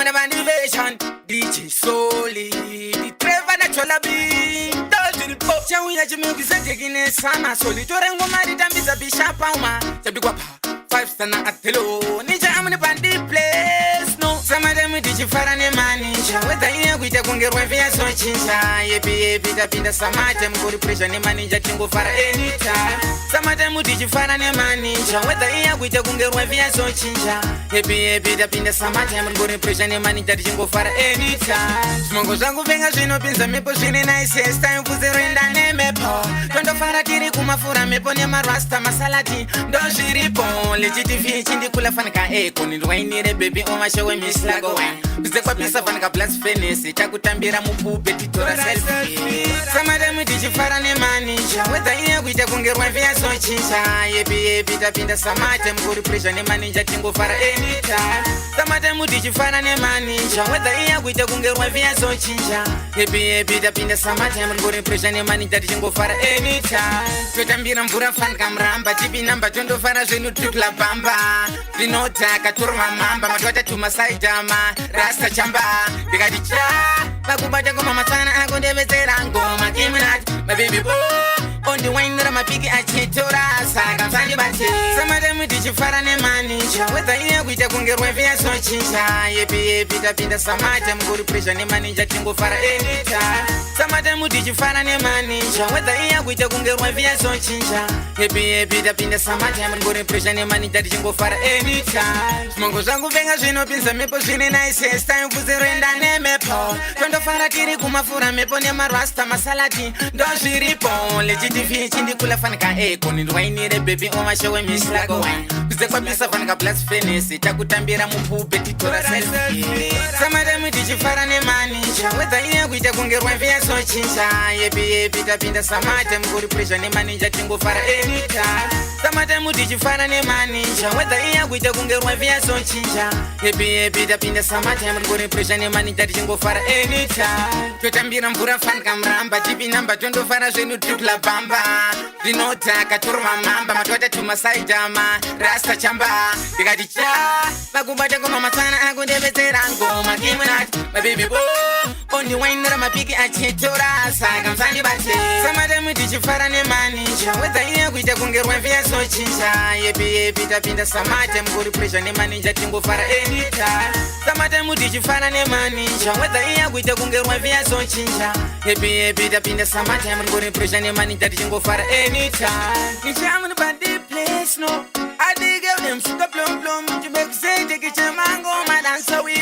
the motivation. DJ Soli, the Trevor Natural Beat. Chawu ya jimmy taking a summer solitary woman is a bishop palma. Tabiguapa, 5 star at hello. Nija amani pandi place. No, some of them did you for any money. With the year we take on your way so chincha. Ye Peter Samatem go to prison manager to go for any time. Some of them did you for any money. With the year we take on your way so chincha. Ye Peter Samatem go to prison manager to go for any time. Smoke zangu venga zino pinza mepo shini nice time for the renda nemepo. Tondo fara tiri kumafura mepo ni marasta masalati. Don't shiripo legitifi chindi kula fanika eko ni dwainire baby oma show miss lago wen. Bize kwa pesa fanika plus fenesi chakutambira mupupe titora selfie. Some of them did you fara ne manager. With the year we take on your way so chincha. Ye Peter Samatem go to prison manager tingo fara anytime. Some of them did you fara ne manager. With the year we take on your way so chincha. Ye Peter Samatem go to prison manager tingo fara anytime. Tutambira mvura fan kamramba tipi namba tondo fara zenu tukla bamba. Dinota katurma mamba matwata tumasaitama rasta chamba bigadicha bakubata ko mama sana akondebezera ngoma kiminat my baby boy on the wine na mapiki achitora saga msanje bati some them did you fara ne manager with the year we take ongerwe via so chincha ye Peter Samatem go to prison manager tingo fara anytime some them did you fara ne manager with the year we take ongerwe via so chincha ye Peter Samatem go to prison manager tingo fara anytime mongo zangu venga zvino pinza mepo zvine nice time kuzerenda nemepo tondo fara tiri kumafura mepo ne marasta masalati ndo zviripo legitifi chindi kula fanika eko ni dwainire baby oma show miss lago wen bize kwa pesa fanika plus fenesi chakutambira mupupe titora selfie some of them did you fara ne manager with the year we take ongerwe via so chincha ye Peter Samatem go to prison manager tingo fara anytime some of them did you fara ne manager with the year we take ongerwe via so chincha ye Peter Samatem go to prison manager tingo fara anytime tutambira mvura fan kamramba tipi namba tondo fara zenu tukla bamba dinota katurma mamba matwata tumasaitama rasta chamba bigadicha bakubata ko mama sana akondebezera ngoma kiminat my baby boy on the wine na mapiki achitora saga msanje bati some of them did you fara ne manager with the year we take ongerwe via so chincha ye Peter Samatem go to prison manager tingo fara anytime some of them did you fara ne manager with the year we take ongerwe via so chincha ye Peter Samatem go to prison manager tingo fara anytime ni jamu bandi place no I dig them sugar plum you make say take it mango my dance we